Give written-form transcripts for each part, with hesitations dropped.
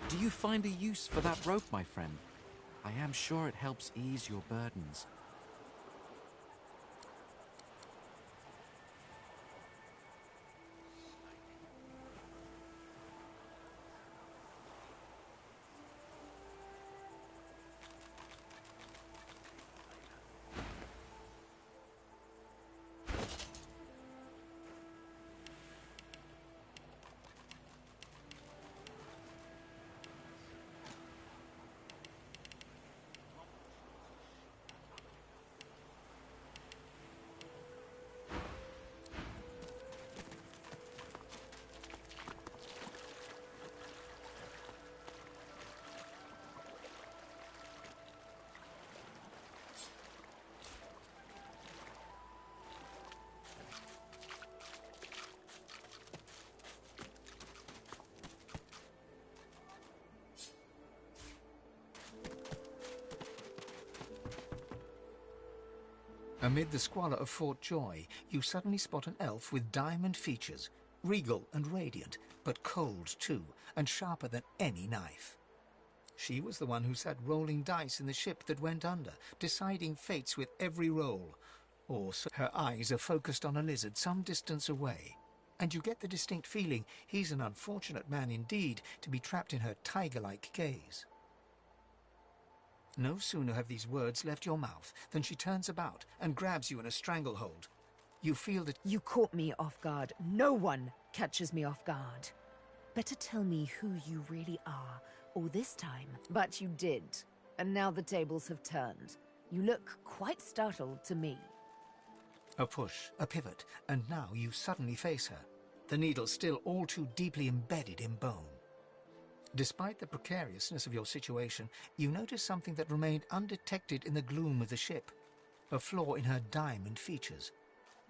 Do you find a use for that rope, my friend? I am sure it helps ease your burdens. Amid the squalor of Fort Joy, you suddenly spot an elf with diamond features, regal and radiant, but cold too, and sharper than any knife. She was the one who sat rolling dice in the ship that went under, deciding fates with every roll. Or so her eyes are focused on a lizard some distance away, and you get the distinct feeling he's an unfortunate man indeed to be trapped in her tiger-like gaze. No sooner have these words left your mouth than she turns about and grabs you in a stranglehold. You feel that... You caught me off guard. No one catches me off guard. Better tell me who you really are, or this time. But you did, and now the tables have turned. You look quite startled to me. A push, a pivot, and now you suddenly face her, the needle still all too deeply embedded in bone. Despite the precariousness of your situation, you notice something that remained undetected in the gloom of the ship. A flaw in her diamond features.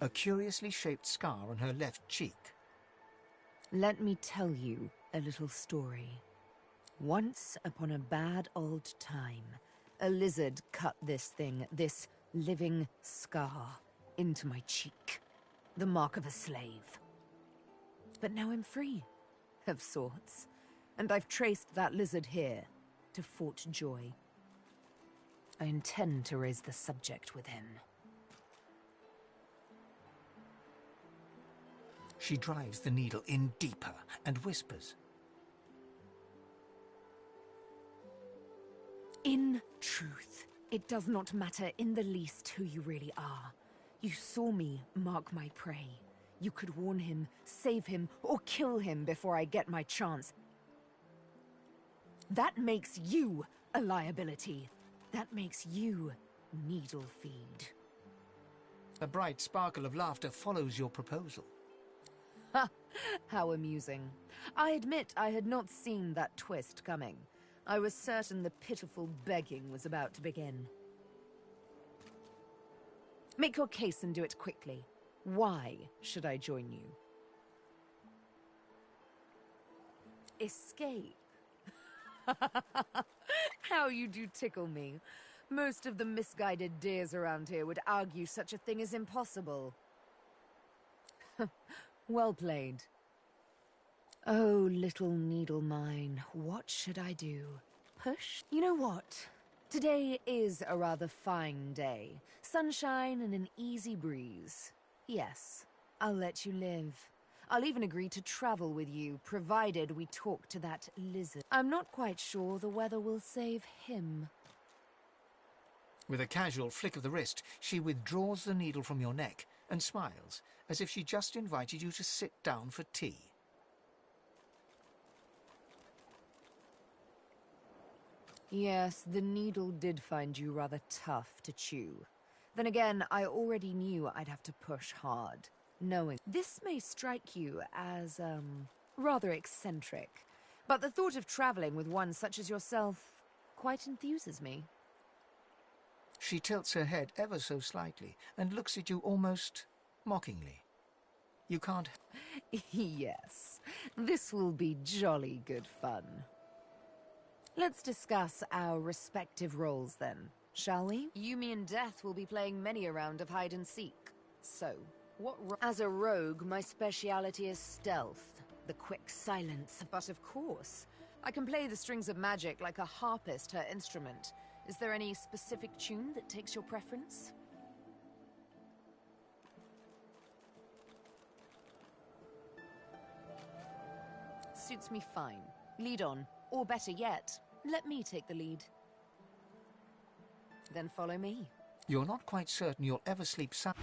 A curiously shaped scar on her left cheek. Let me tell you a little story. Once upon a bad old time, a lizard cut this thing, this living scar, into my cheek. The mark of a slave. But now I'm free, of sorts. And I've traced that lizard here, to Fort Joy. I intend to raise the subject with him. She drives the needle in deeper and whispers. In truth, it does not matter in the least who you really are. You saw me mark my prey. You could warn him, save him, or kill him before I get my chance. That makes you a liability. That makes you needle feed. A bright sparkle of laughter follows your proposal. Ha! How amusing. I admit I had not seen that twist coming. I was certain the pitiful begging was about to begin. Make your case and do it quickly. Why should I join you? Escape. How you do tickle me. Most of the misguided deers around here would argue such a thing is impossible. Well played. Oh, little needle mine, what should I do? Push? You know what? Today is a rather fine day. Sunshine and an easy breeze. Yes, I'll let you live. I'll even agree to travel with you, provided we talk to that lizard. I'm not quite sure the weather will save him. With a casual flick of the wrist, she withdraws the needle from your neck and smiles, as if she just invited you to sit down for tea. Yes, the needle did find you rather tough to chew. Then again, I already knew I'd have to push hard. Knowing this may strike you as, rather eccentric, but the thought of traveling with one such as yourself quite enthuses me. She tilts her head ever so slightly and looks at you almost mockingly. You can't... Yes, this will be jolly good fun. Let's discuss our respective roles then, shall we? You, me, and Death will be playing many a round of hide and seek. So... As a rogue, my speciality is stealth, the quick silence. But of course, I can play the strings of magic like a harpist her instrument. Is there any specific tune that takes your preference? Suits me fine. Lead on. Or better yet, let me take the lead. Then follow me. You're not quite certain you'll ever sleep sound.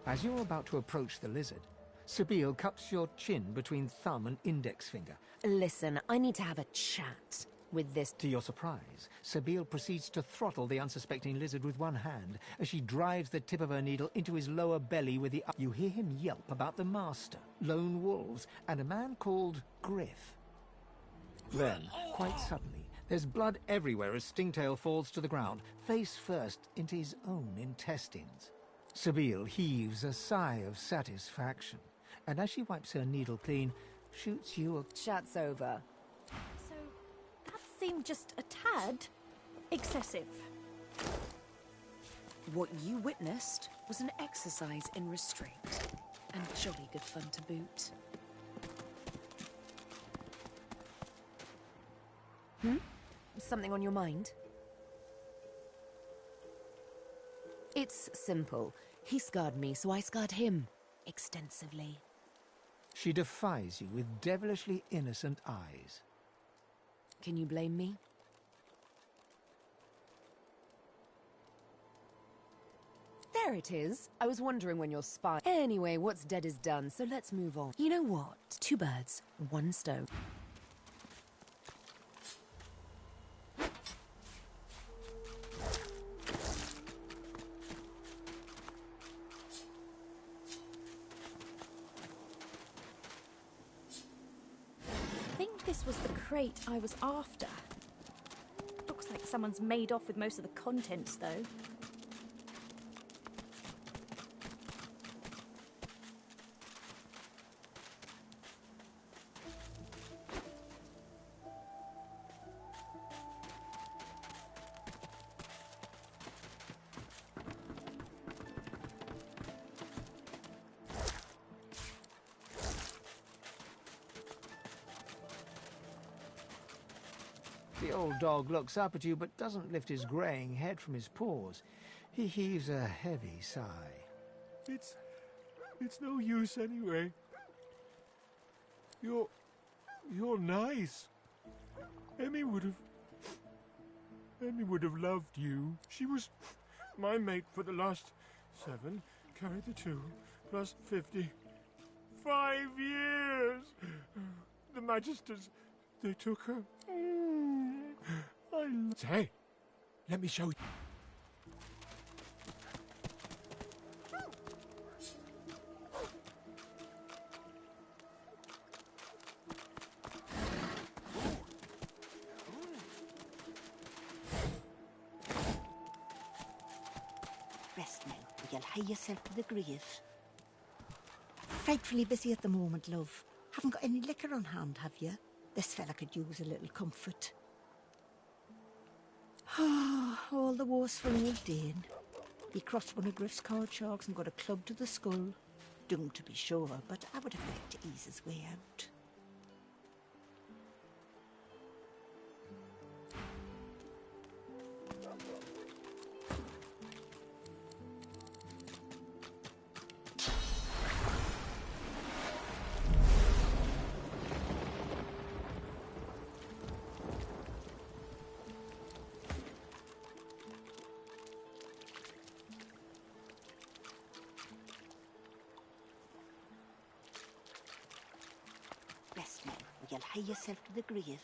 As you're about to approach the lizard, Sabine cups your chin between thumb and index finger. Listen, I need to have a chat with this. To your surprise, Sabine proceeds to throttle the unsuspecting lizard with one hand as she drives the tip of her needle into his lower belly with the other. You hear him yelp about the master, lone wolves, and a man called Griff. Then, quite suddenly, there's blood everywhere as Stingtail falls to the ground, face first into his own intestines. Sabine heaves a sigh of satisfaction, and as she wipes her needle clean, shoots you a... Chat's over. So, that seemed just a tad excessive. What you witnessed was an exercise in restraint, and jolly good fun to boot. Something on your mind? It's simple. He scarred me, so I scarred him. Extensively. She defies you with devilishly innocent eyes. Can you blame me? There it is. I was wondering when your spy... Anyway, what's dead is done, so let's move on. You know what? Two birds, one stone. I think this was the crate I was after. Looks like someone's made off with most of the contents, though. The old dog looks up at you but doesn't lift his greying head from his paws. He heaves a heavy sigh. It's no use anyway. You're nice. Emmy would have loved you. She was my mate for the last 7, carried the 2, plus 50. 5 years! The Magisters, they took her. Hey, let me show you. Rest now, or you'll hie yourself to the grave. Frightfully busy at the moment, love. Haven't got any liquor on hand, have you? This fella could use a little comfort. All the worse for old Dane. He crossed one of Griff's card sharks and got a club to the skull. Doomed to be sure, but I would have liked to ease his way out. hie yourself to the grave.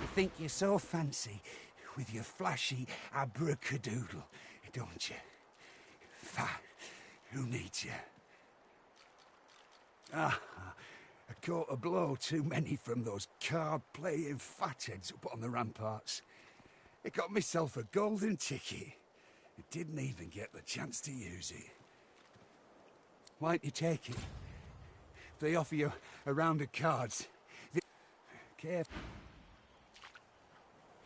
You think you're so fancy with your flashy abracadadoodle, don't you? Fat, who needs you? Ah, I caught a blow too many from those card-playing fatheads up on the ramparts. I got myself a golden ticket. I didn't even get the chance to use it. Why don't you take it? If they offer you a round of cards, careful.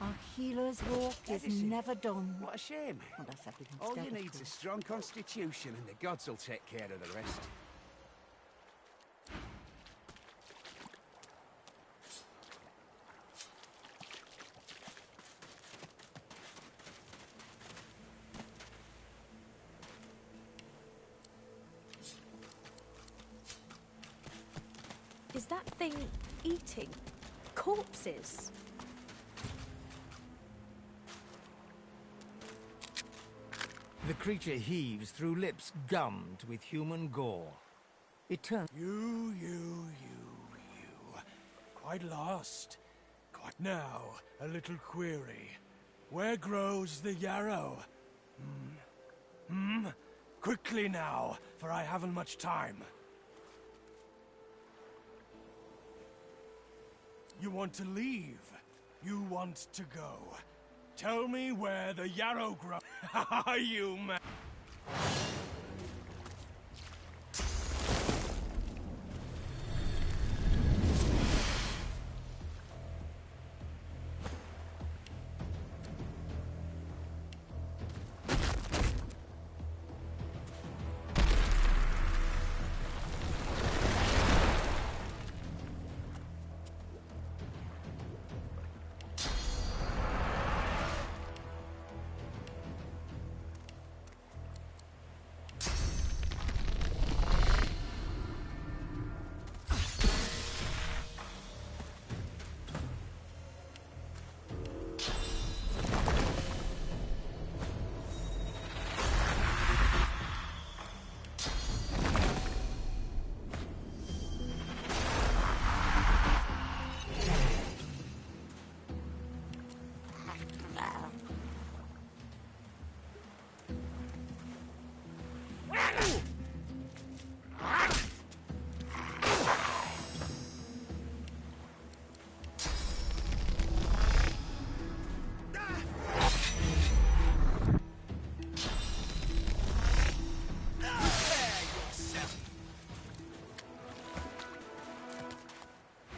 Our healer's walk is Medicine. never done. What a shame. Well, that's everything's All dead, you of need's a course. strong constitution and the gods will take care of the rest. Is that thing eating corpses? The creature heaves through lips gummed with human gore. It turns... You. Quite lost. Quite now, a little query. Where grows the yarrow? Quickly now, for I haven't much time. You want to leave? You want to go? Tell me where the yarrow grows. You man.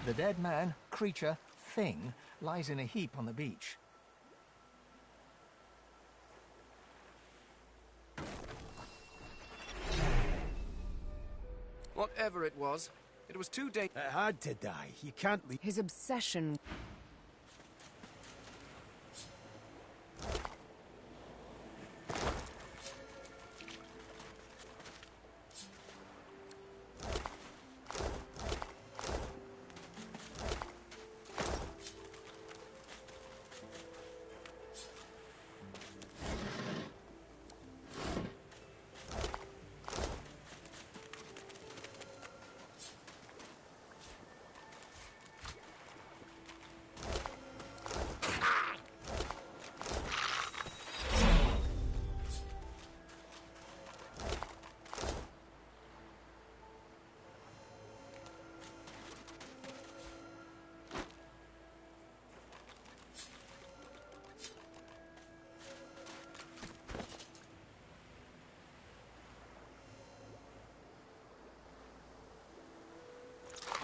The dead man, creature, thing, lies in a heap on the beach. Whatever it was too dangerous. It had to die. You can't leave. His obsession...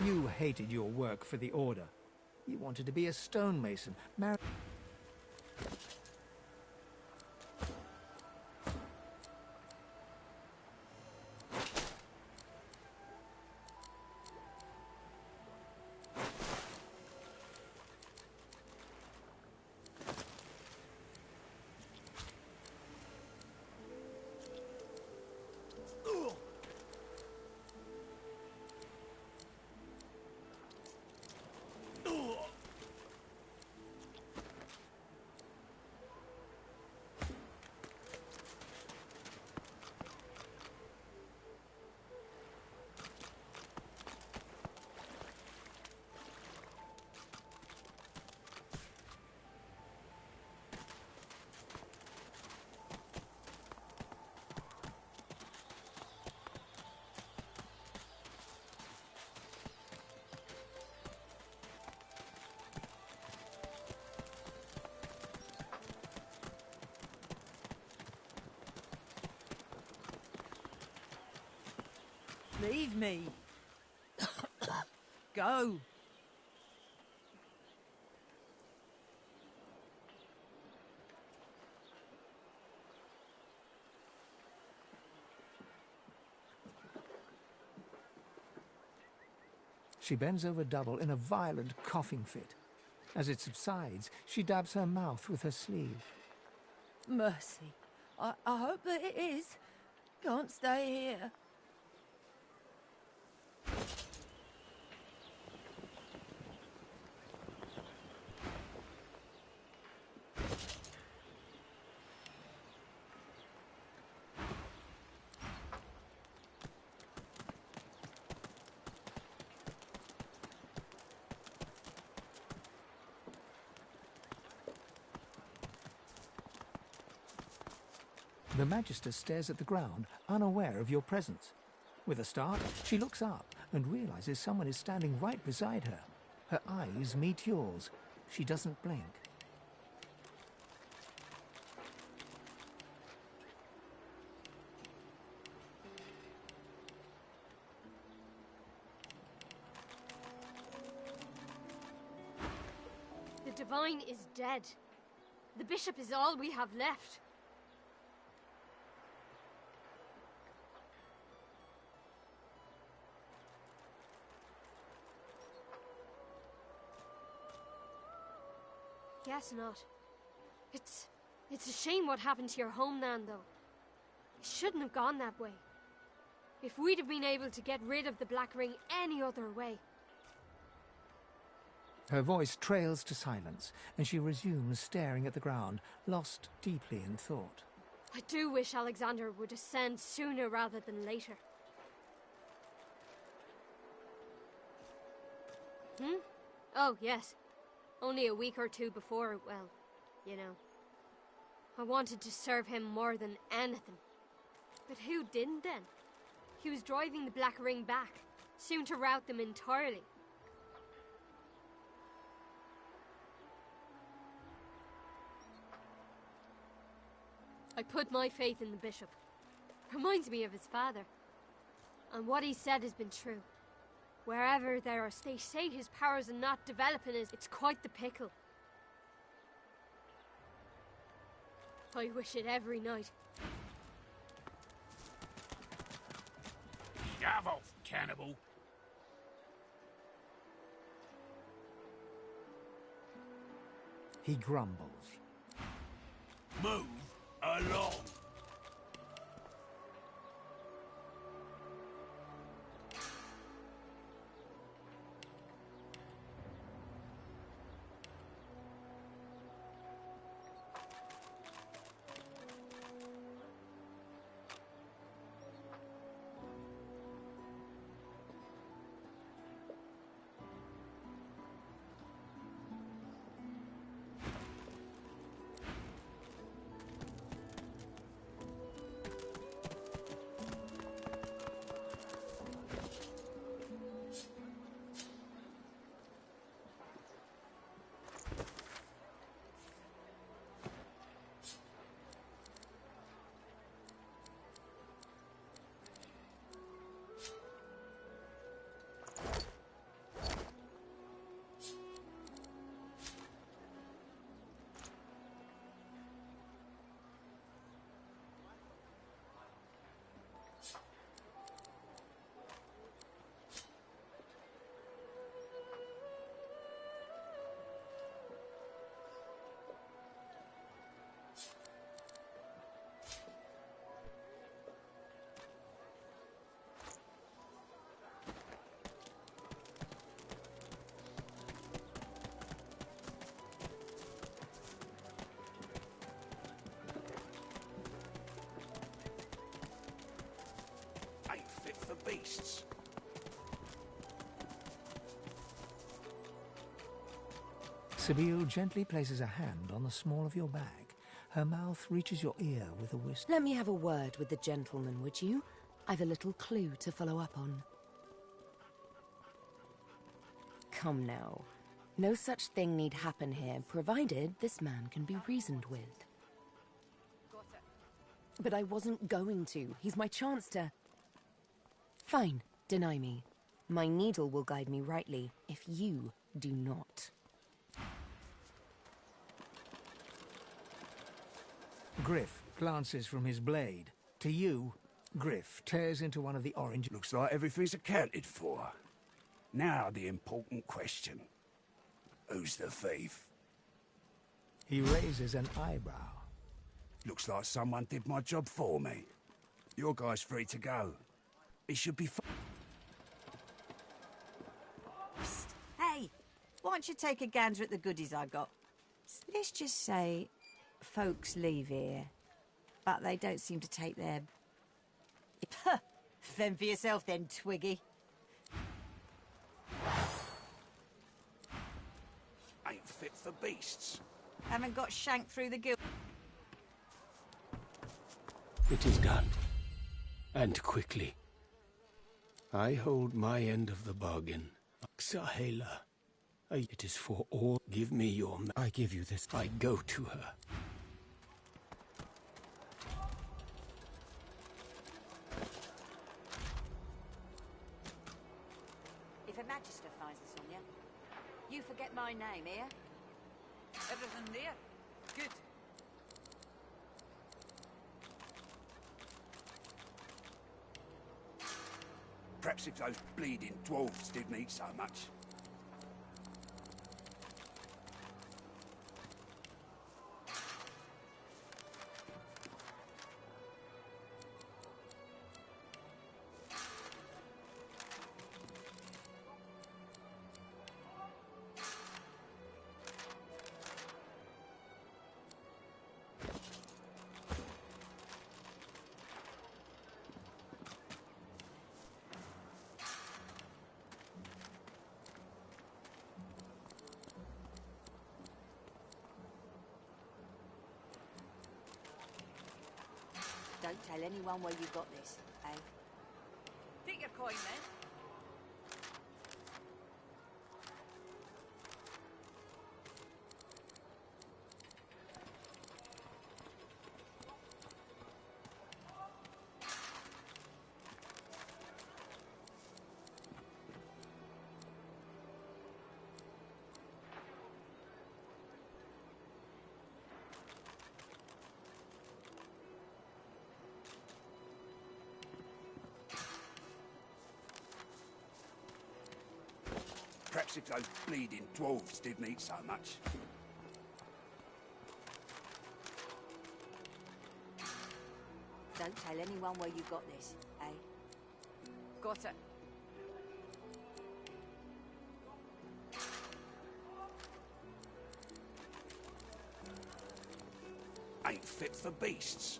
You hated your work for the Order. You wanted to be a stonemason, marry... Leave me. Go. She bends over double in a violent coughing fit. As it subsides, she dabs her mouth with her sleeve. Mercy. I hope that it is. Can't stay here. The Magister stares at the ground, unaware of your presence. With a start, she looks up and realizes someone is standing right beside her. Her eyes meet yours. She doesn't blink. The Divine is dead. The Bishop is all we have left. Guess not. It's a shame what happened to your homeland, though. It shouldn't have gone that way. If we'd have been able to get rid of the Black Ring any other way. Her voice trails to silence, and she resumes staring at the ground, lost deeply in thought. I do wish Alexander would ascend sooner rather than later. Oh, yes. Only a week or two before, well, you know. I wanted to serve him more than anything. But who didn't then? He was driving the Black Ring back, soon to rout them entirely. I put my faith in the Bishop. Reminds me of his father. And what he said has been true. Wherever there are, they say his powers are not developing, it's quite the pickle. I wish it every night. Shove off, cannibal. He grumbles. Move along. Beasts. Sibyl gently places a hand on the small of your bag. Her mouth reaches your ear with a whisper. Let me have a word with the gentleman, would you? I've a little clue to follow up on. Come now. No such thing need happen here, provided this man can be reasoned with. But I wasn't going to. He's my chance to... Fine. Deny me. My needle will guide me rightly if you do not. Griff glances from his blade. To you, Griff tears into one of the orange... Looks like everything's accounted for. Now the important question. Who's the thief? He raises an eyebrow. Looks like someone did my job for me. Your guy's free to go. He should be Psst. Hey, why don't you take a gander at the goodies I got? Let's just say folks leave here, but they don't seem to take their... Fend for yourself then, Twiggy. ain't fit for beasts. Haven't got shanked through the gill. It is done. And quickly. I hold my end of the bargain. Sahela. It is for all. Give me your... I give you this. I go to her. If a magister finds us on you, you forget my name, here? Everything there? Good. Perhaps if those bleeding dwarves didn't eat so much. Don't tell anyone where you got this, eh? Take your coin then. Perhaps if those bleeding dwarves didn't eat so much. Don't tell anyone where you got this, eh? Got it. Ain't fit for beasts.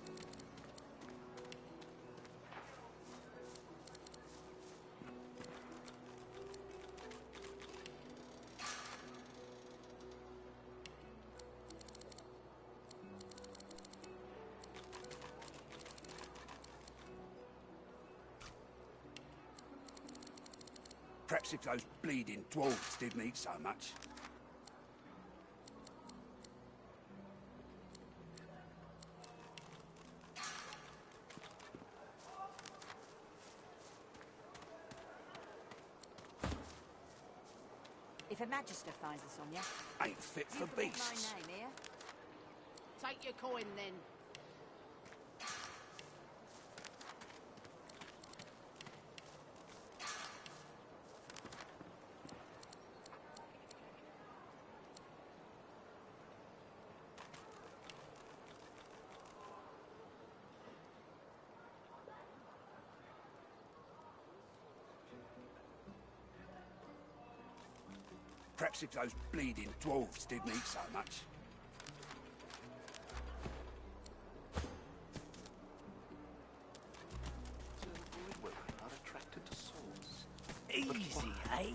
Perhaps if those bleeding dwarves didn't eat so much. If a magister finds us on you, Ain't fit you for forget beasts. my name, here? Take your coin then. Perhaps if those bleeding dwarves didn't eat so much. Easy, eh?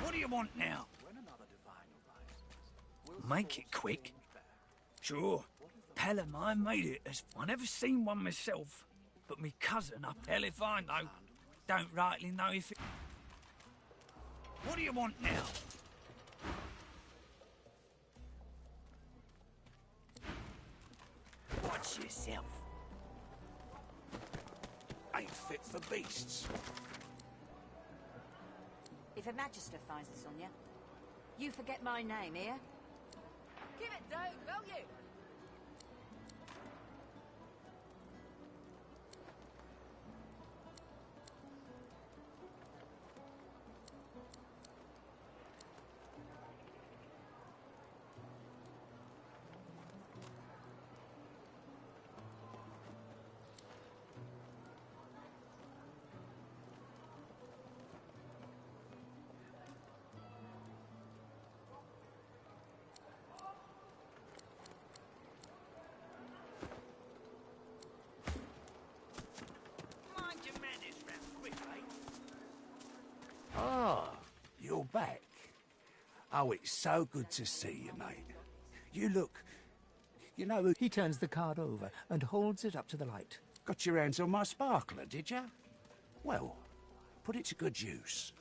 What do you want now? Make it quick. Sure. Pal of mine made it. I never seen one myself, but me cousin up hell if I know. Don't rightly know if it... What do you want now? Watch yourself. Ain't fit for beasts. If a magister finds this on you, you forget my name, here? Give it down, will you? Mind your manners round quick, mate. Ah, you're back. Oh, it's so good to see you, mate. You look... You know who... He turns the card over and holds it up to the light. Got your hands on my sparkler, did you? Well, put it to good use.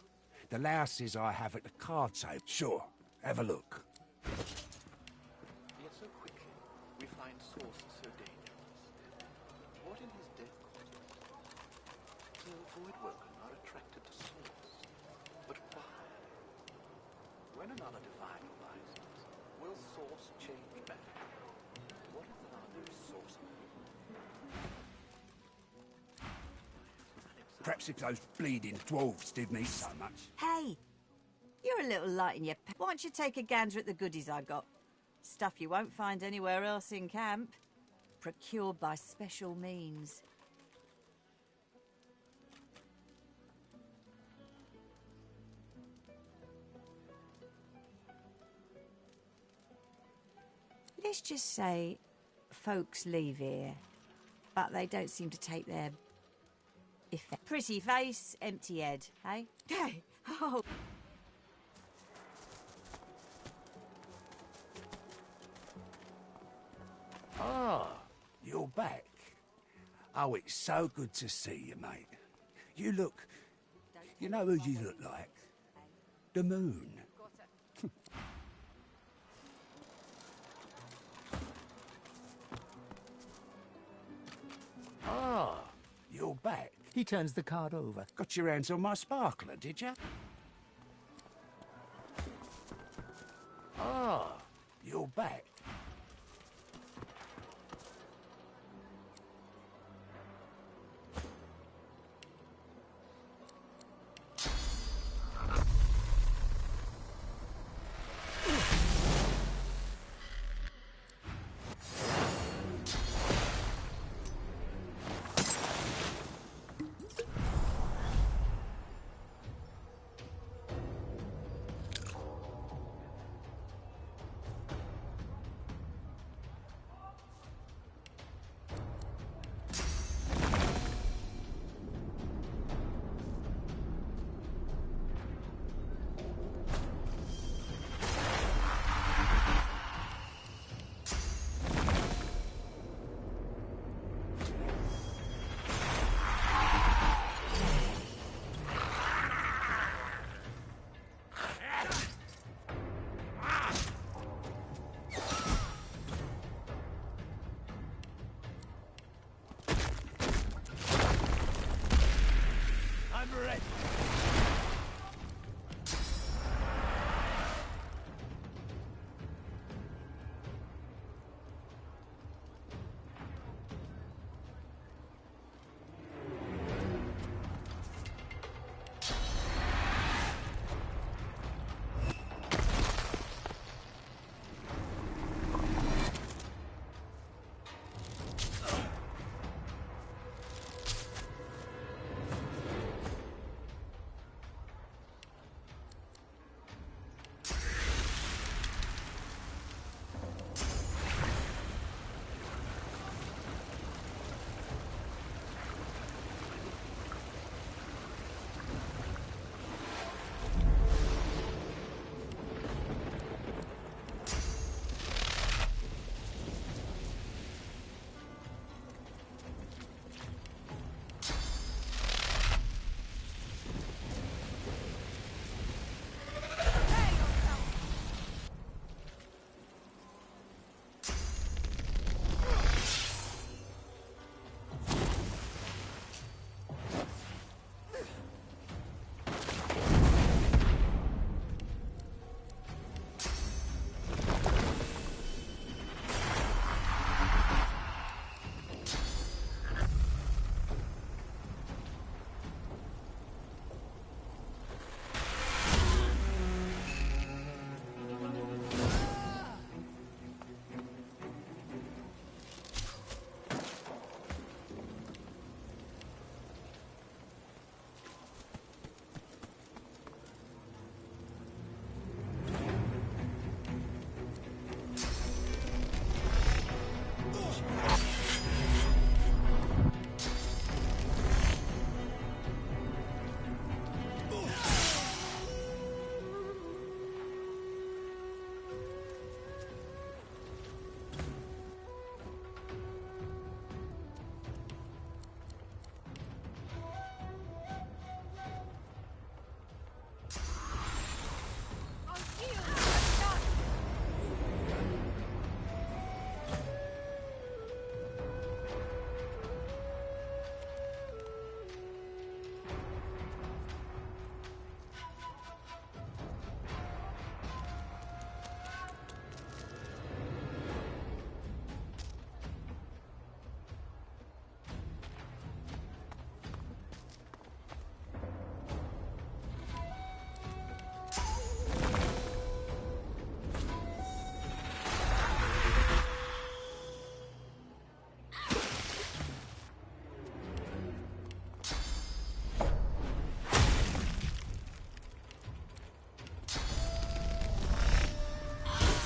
The louses I have at the card table. Sure, have a look. Yet so quickly we find sources so dangerous. What in his death caused to avoid Woken are attracted to source. But why? When another divine arises, will source change back? What if there are no sources? Perhaps if those bleeding dwarves did me so much. Hey, you're a little light in your... Why don't you take a gander at the goodies I got? Stuff you won't find anywhere else in camp. Procured by special means. Let's just say folks leave here, but they don't seem to take their effect. Pretty face, empty head, hey? Hey, oh. Ah, you're back. Oh, it's so good to see you, mate. You look... You know who you look like? The moon. Ah, you're back. He turns the card over. Got your hands on my sparkler, did you? Ah, you're back.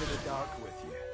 into the dark with you.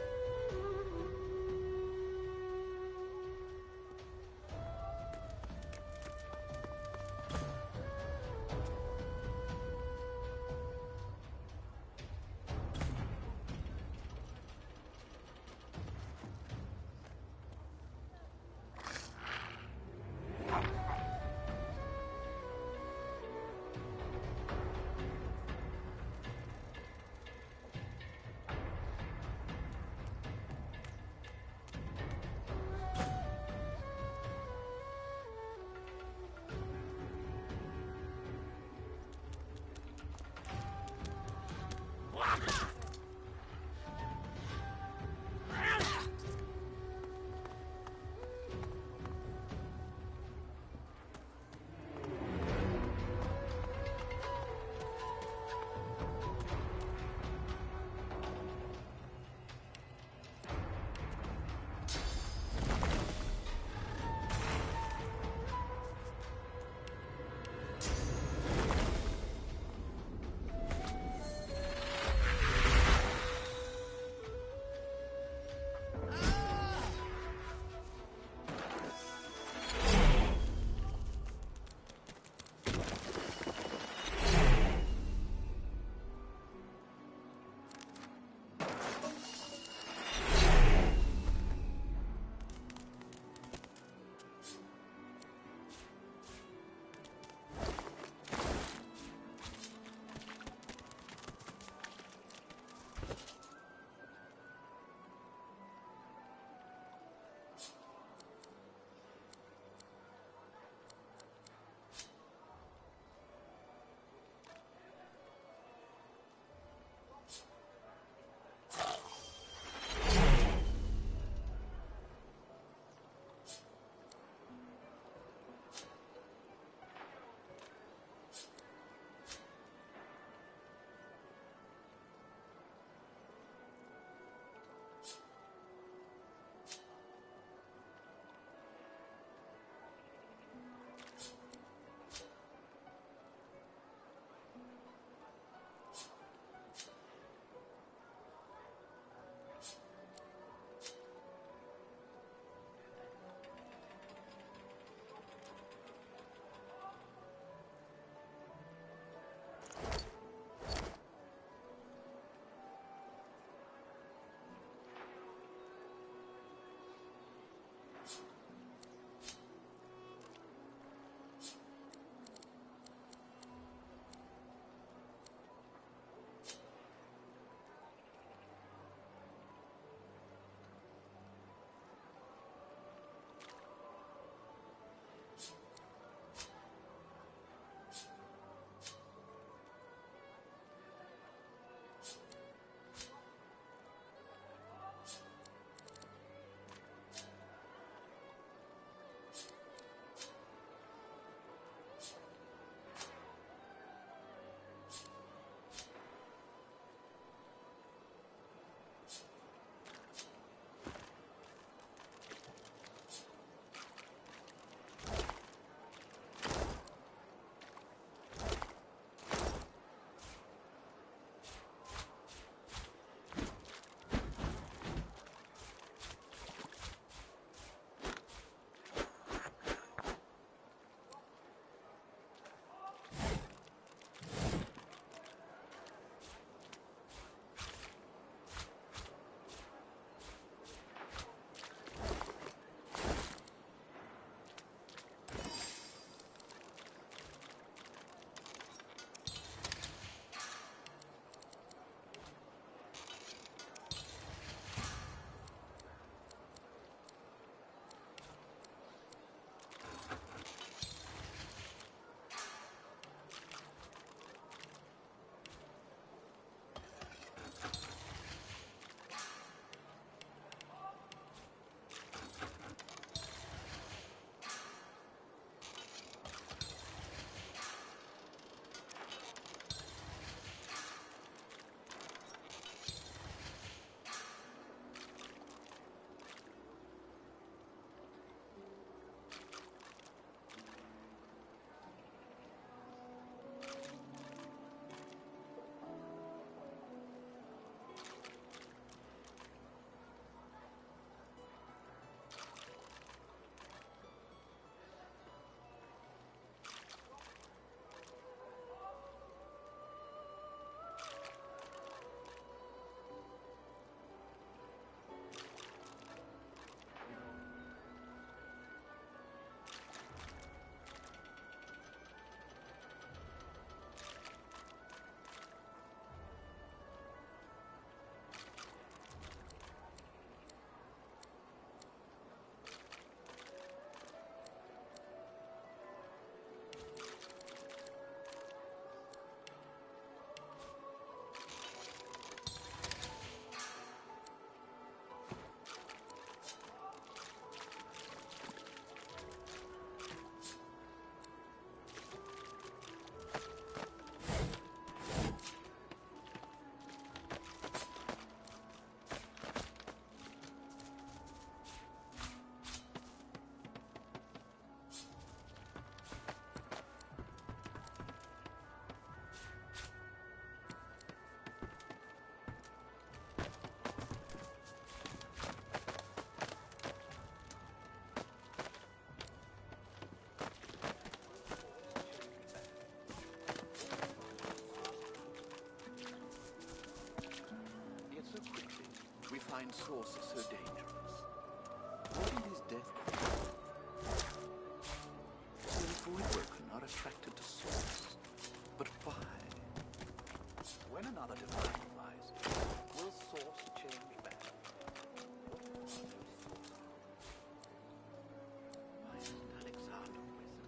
find sources so dangerous? What in his death so the Voidwoken are attracted to source? But why? When another divine rises, will source change back? Why isn't Alexander with them?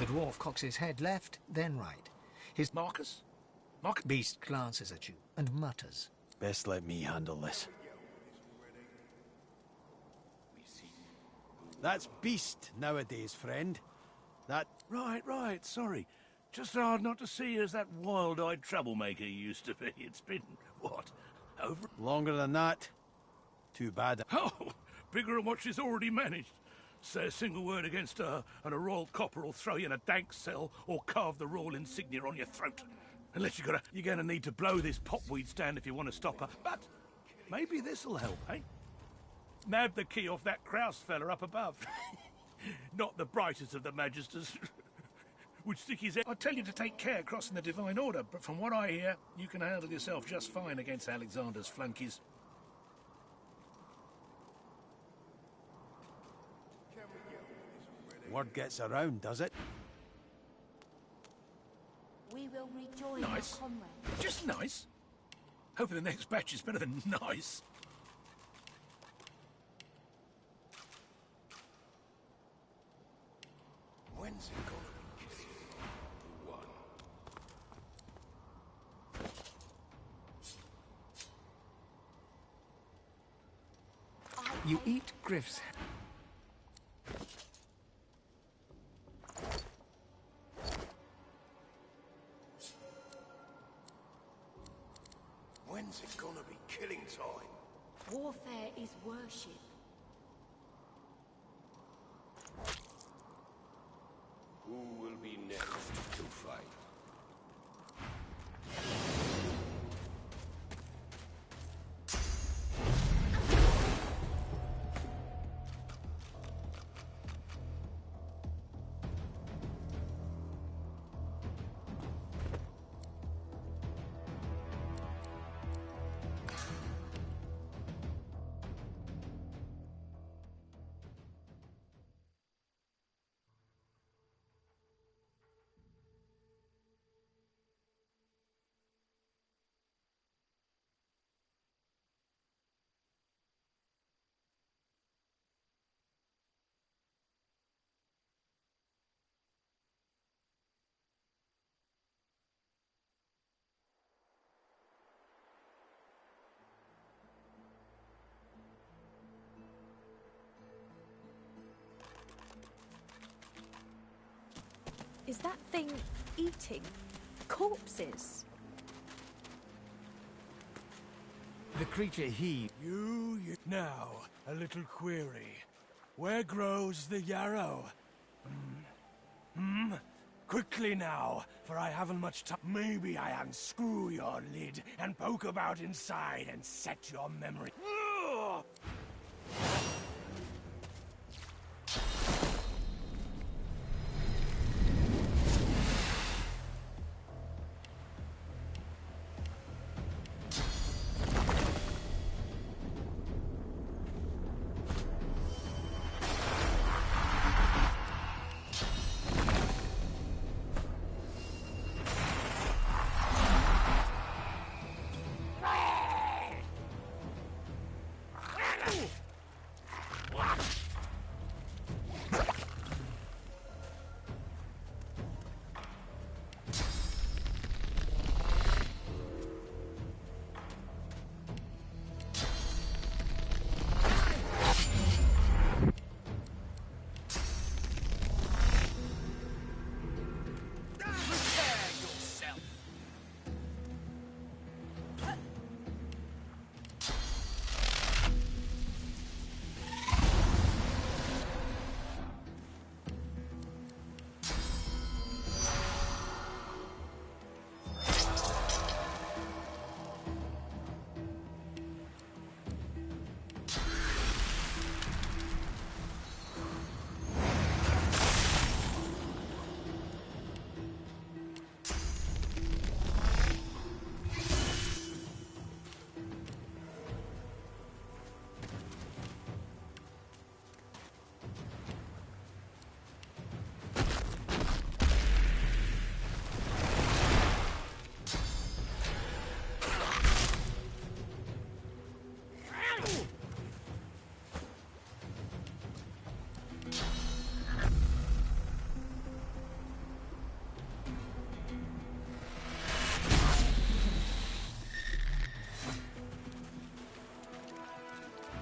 The dwarf cocks his head left, then right. His Marcus? beast glances at you and mutters. Best let me handle this. That's beast nowadays, friend. That... Right, sorry. Just hard not to see you as that wild-eyed troublemaker you used to be. It's been, what, Over. Longer than that? Too bad. Oh, bigger than what she's already managed. Say a single word against her, and a royal copper will throw you in a dank cell or carve the royal insignia on your throat. Unless you're gonna need to blow this popweed stand if you want to stop her. But maybe this'll help, eh? Nab the key off that Kraus fella up above. Not the brightest of the magisters. Would stick his head. I tell you to take care crossing the Divine Order, but from what I hear, you can handle yourself just fine against Alexander's flunkies. Word gets around, does it? We will rejoin Nice. our comrades. Just nice. Hoping the next batch is better than nice. When's it gonna be one? You eat Griff's. When's it gonna be killing time? Warfare is worship. Who will be next to fight? Is that thing eating corpses? The creature heaved. You now, a little query. Where grows the yarrow? Quickly now, for I haven't much time. Maybe I unscrew your lid and poke about inside and set your memory. Ugh!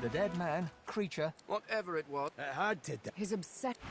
The dead man, creature. Whatever it was. It had to die. His obsession.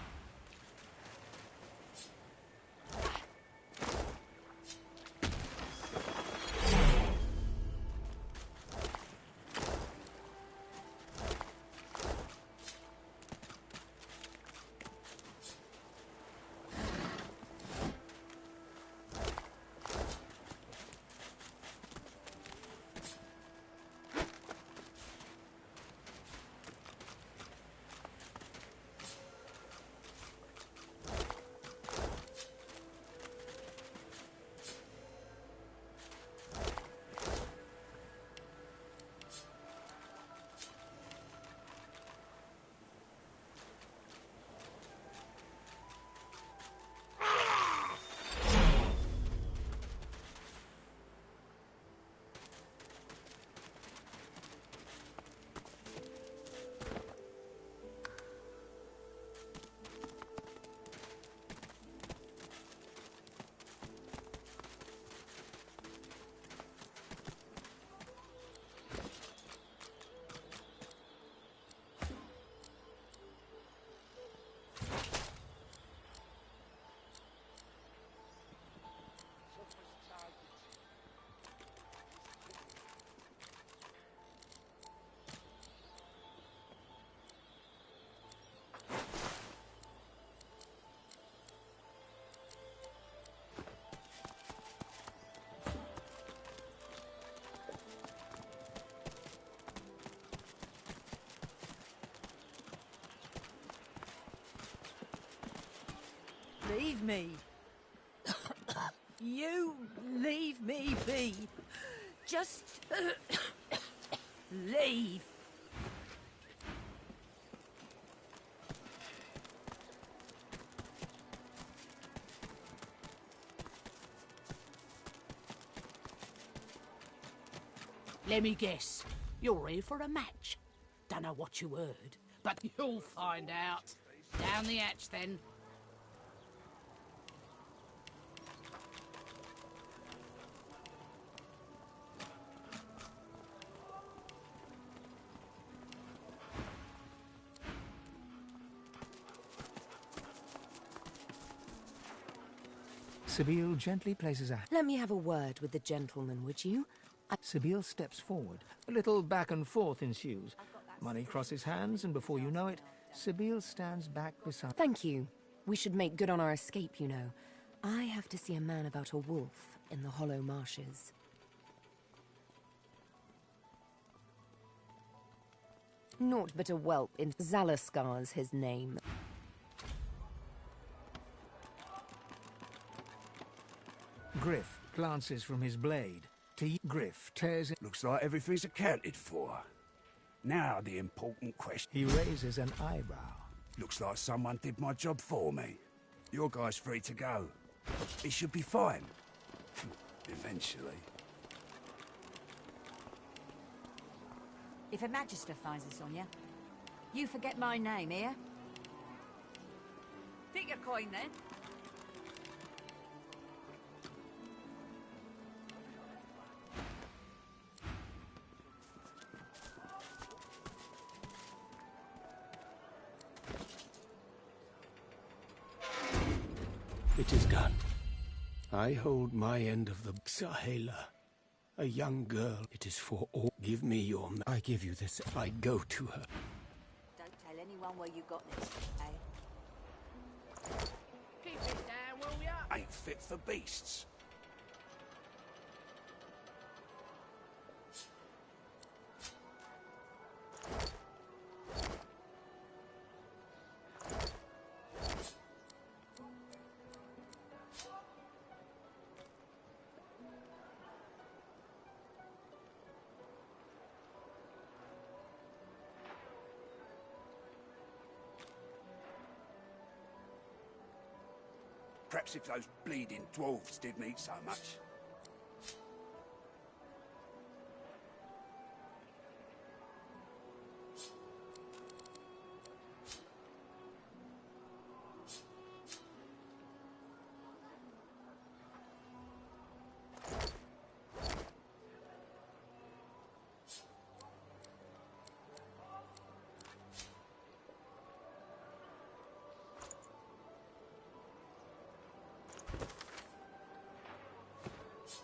leave me. You leave me be. Just leave. Let me guess. You're here for a match. Dunno what you heard, but you'll find out. Down the hatch, then. Sibyl gently places a... Let me have a word with the gentleman, would you? Sibyl steps forward. A little back and forth ensues. Money crosses hands, and before you know it, Sibyl stands back beside... Thank you. We should make good on our escape, you know. I have to see a man about a wolf in the hollow marshes. Naught but a whelp in Zalaskar's his name. Griff glances from his blade. Griff tears it. Looks like everything's accounted for. Now the important question. He raises an eyebrow. Looks like someone did my job for me. Your guy's free to go. He should be fine. Eventually. If a magister finds us on you, you forget my name, here? Take your coin, then. It is done. I hold my end of the Sahela. A young girl. It is for all. Give me your... I give you this. I go to her. Don't tell anyone where you got this, eh? Keep it down, will ya? Ain't fit for beasts. Perhaps if those bleeding dwarves didn't eat so much.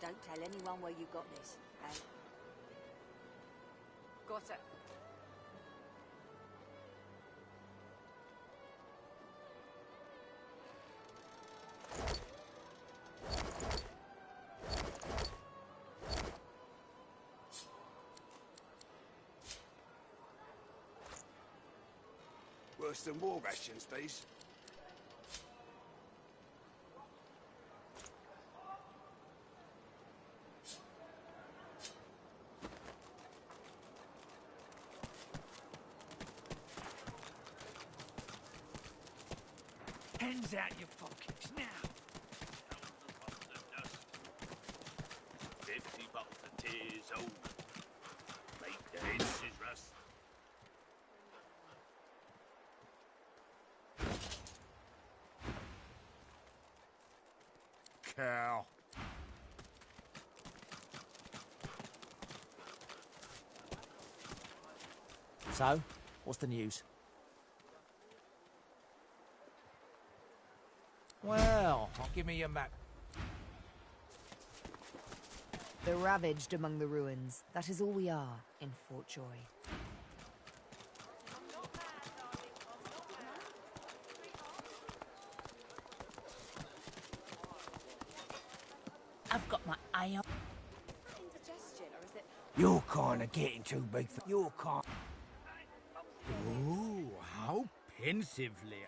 Don't tell anyone where you got this, eh? Got it. Worse than war rations, these. Hands out your pockets now. 50 bottles of tears, oh. Make the heads rust. Cow. So, what's the news? Well, give me your map. The ravaged among the ruins. That is all we are in Fort Joy. I've got my eye on... Indigestion, or is it... You're kind of getting too big for... You're kind... Ooh, how pensively...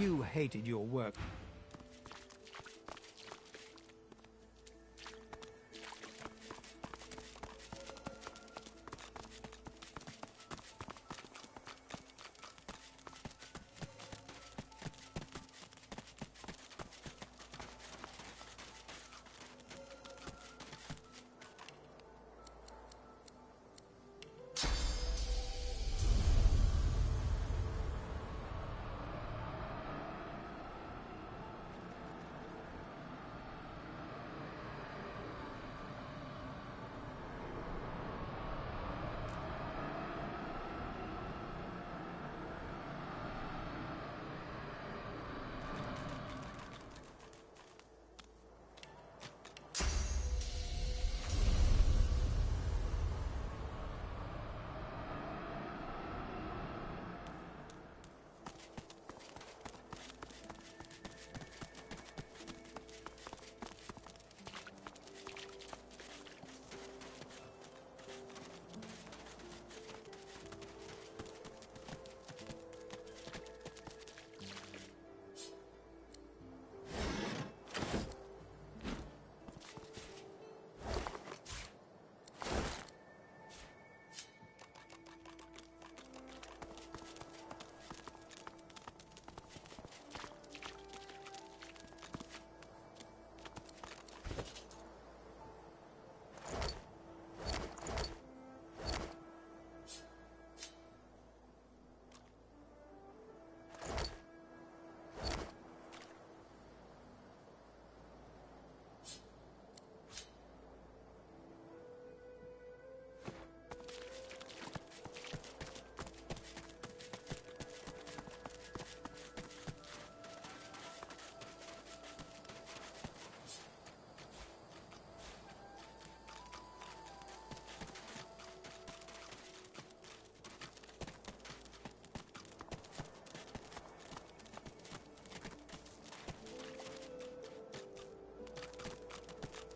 You hated your work.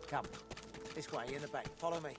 Come. This way, in the back. Follow me.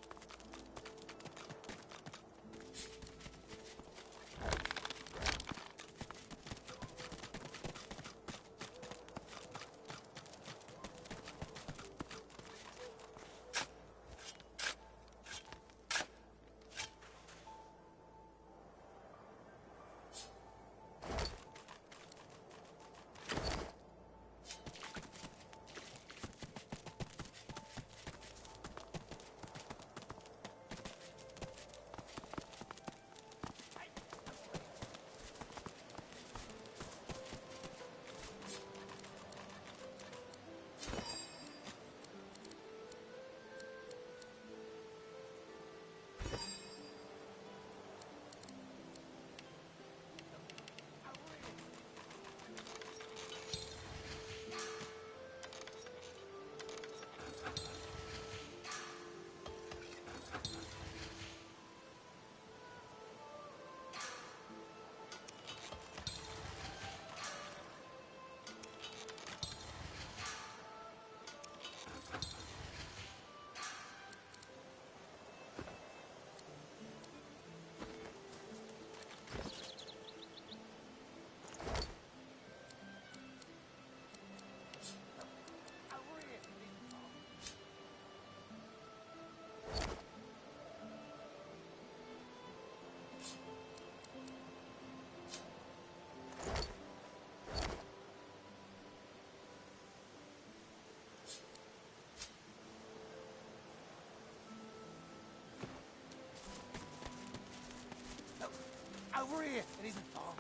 Over here! It isn't far.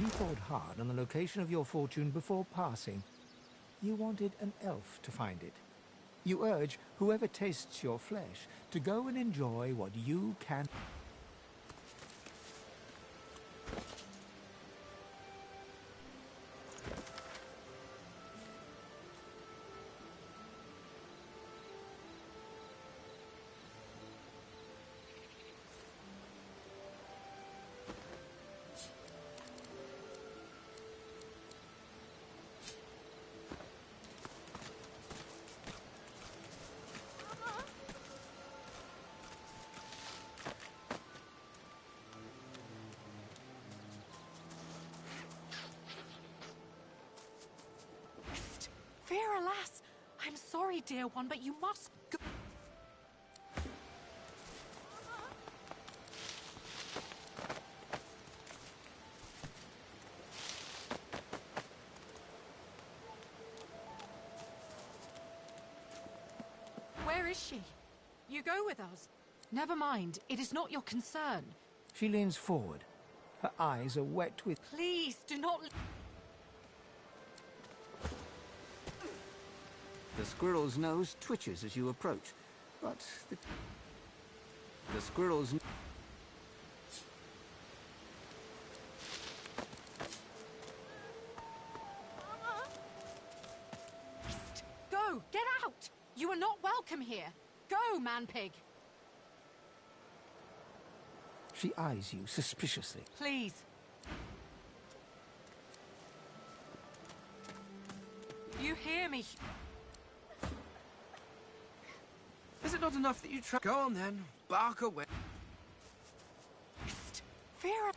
You thought hard on the location of your fortune before passing. You wanted an elf to find it. You urge whoever tastes your flesh to go and enjoy what you can. Fear, alas! I'm sorry, dear one, but you must go. Where is she? You go with us. Never mind, it is not your concern. She leans forward. Her eyes are wet with... Please, do not... The squirrel's nose twitches as you approach, but the squirrel's... Go! Get out! You are not welcome here. Go, man-pig! She eyes you suspiciously. Please. You hear me? Is it not enough that you try? Go on then, bark away. Fear.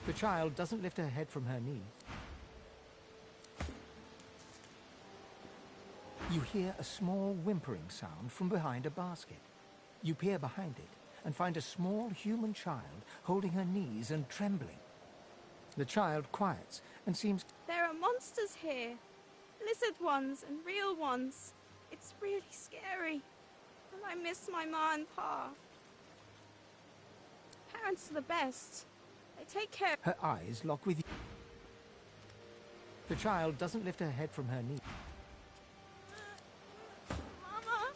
The child doesn't lift her head from her knees. You hear a small whimpering sound from behind a basket. You peer behind it and find a small human child holding her knees and trembling. The child quiets and seems... There are monsters here. Lizard ones and real ones. It's really scary. And I miss my ma and pa. Parents are the best. They take care... Her eyes lock with you. The child doesn't lift her head from her knees. Mama!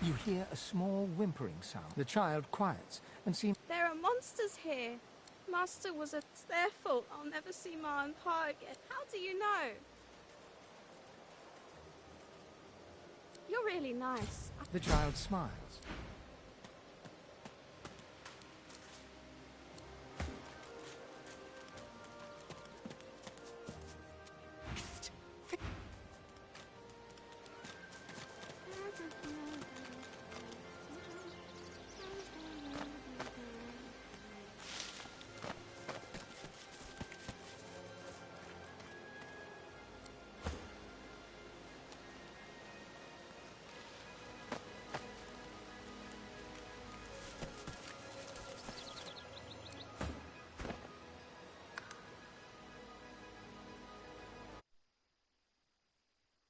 You hear a small whimpering sound. The child quiets and seems... There are monsters here. Master was It's their fault. I'll never see Ma and Pa again. How do you know? You're really nice. The child smiles.